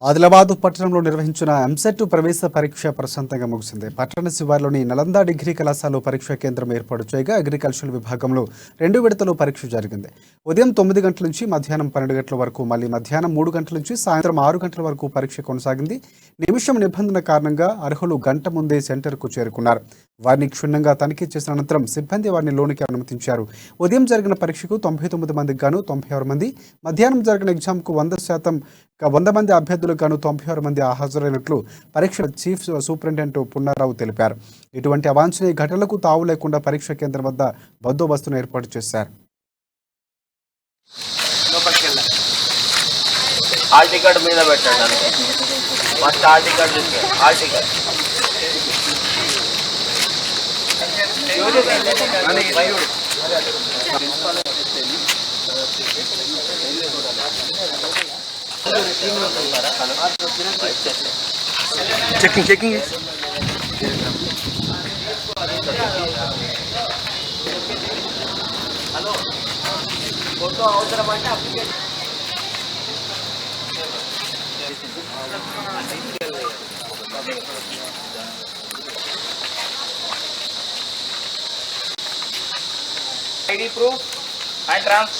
ఆదిలాబాద్ పట్టణంలో నిర్వహించిన ఎంసెట్ ప్రవేశ పరీక్ష ప్రశాంతంగా ముగిసింది. పట్టణ శివార్లోని నలంద డిగ్రీ కళాశాలలో పరీక్షా కేంద్రం ఏర్పాటు చేయగా అగ్రికల్చరల్ విభాగంలో 2 విడతలు పరీక్ష జరిగింది. ఉదయం 9 గంటల నుంచి మధ్యాహ్నం 12 గంటల వరకు, మళ్ళీ మధ్యాహ్నం 3 గంటల నుంచి సాయంత్రం 6 గంటల వరకు పరీక్ష కొనసాగింది. నిమిషం నిబంధన కారణంగా అర్హులు గంట ముందే సెంటర్కు చేరుకున్నారు. వారిని క్షుణ్ణంగా తనిఖీ చేసిన అనంతరం సిబ్బంది వారిని లోనికి అనుమతించారు. ఉదయం జరిగిన పరీక్షకు 99 మందికి గాను 96 మంది, మధ్యాహ్నం జరిగిన ఎగ్జామ్కు 100 మంది అభ్యర్థులకు గాను 96 మంది హాజరైనట్లు పరీక్ష చీఫ్ సూపరింటెండెంట్ పున్నారావు తెలిపారు. ఇటువంటి అవాంఛనీయ ఘటనలకు తావు లేకుండా పరీక్ష కేంద్రం వద్ద బందోబస్తును ఏర్పాటు చేశారు. చెకింగ్ హలో ఫోటో అవసరం అంటే application ID proof and trans